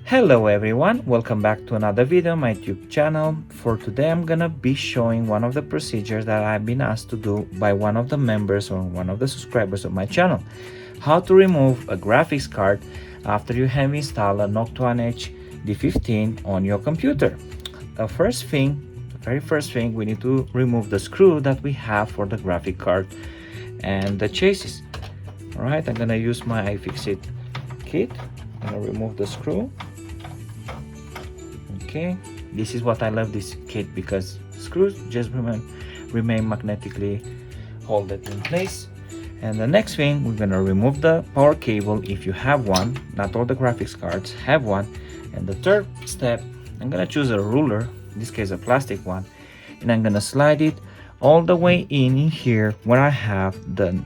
Hello everyone, welcome back to another video on my YouTube channel. For today I'm gonna be showing one of the procedures that I've been asked to do by one of the members or one of the subscribers of my channel. How to remove a graphics card after you have installed a Noctua NH-D15 on your computer. The very first thing, we need to remove the screw that we have for the graphic card and the chassis. Alright, I'm gonna use my iFixit kit. I'm gonna remove the screw. Okay, this is what I love this kit, because screws just remain magnetically hold it in place. And the next thing, we're gonna remove the power cable if you have one. Not all the graphics cards have one. And the third step, I'm gonna choose a ruler, in this case a plastic one, and I'm gonna slide it all the way in here where I have the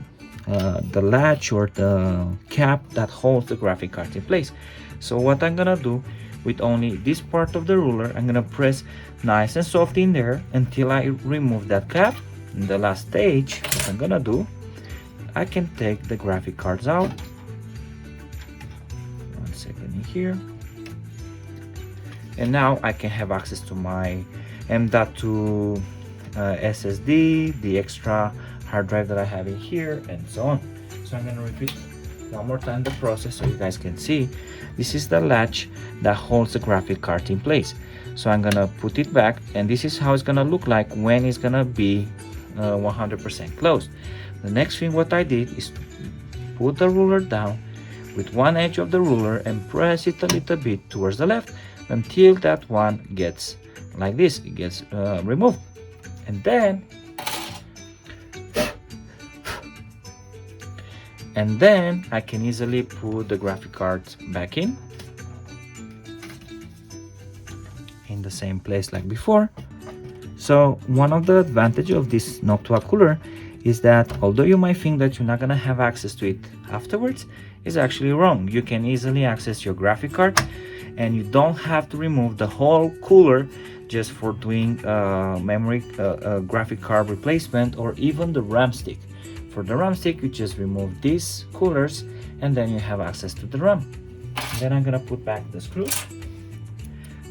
latch or the cap that holds the graphic card in place. So what I'm gonna do with only this part of the ruler, I'm gonna press nice and soft in there until I remove that cap. In the last stage, what I'm gonna do, I can take the graphic cards out. One second in here. And now I can have access to my M.2 SSD, the extra hard drive that I have in here, and so on. So I'm gonna repeat one more time the process so you guys can see. This is the latch that holds the graphic card in place. So I'm gonna put it back, and this is how it's gonna look like when it's gonna be 100% closed. The next thing what I did is to put the ruler down with one edge of the ruler and press it a little bit towards the left until that one gets like this, it gets removed. And then I can easily put the graphic cards back in the same place like before. So one of the advantages of this Noctua cooler is that although you might think that you're not gonna have access to it afterwards, is actually wrong. You can easily access your graphic card, and you don't have to remove the whole cooler just for doing graphic card replacement, or even the RAM stick. For the RAM stick, you just remove these coolers and then you have access to the RAM. Then I'm gonna put back the screw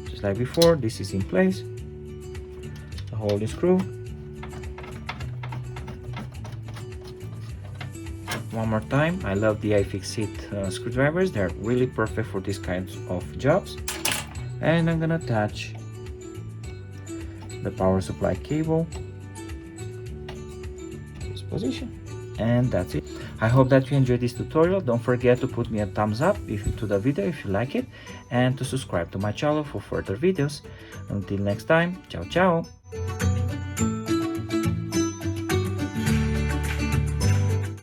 just like before. This is in place, the holding screw. One more time, I love the iFixit screwdrivers. They're really perfect for these kinds of jobs. And I'm gonna attach the power supply cable to this position, and that's it. I hope that you enjoyed this tutorial. Don't forget to put me a thumbs up to the video if you like it, and to subscribe to my channel for further videos. Until next time, ciao ciao.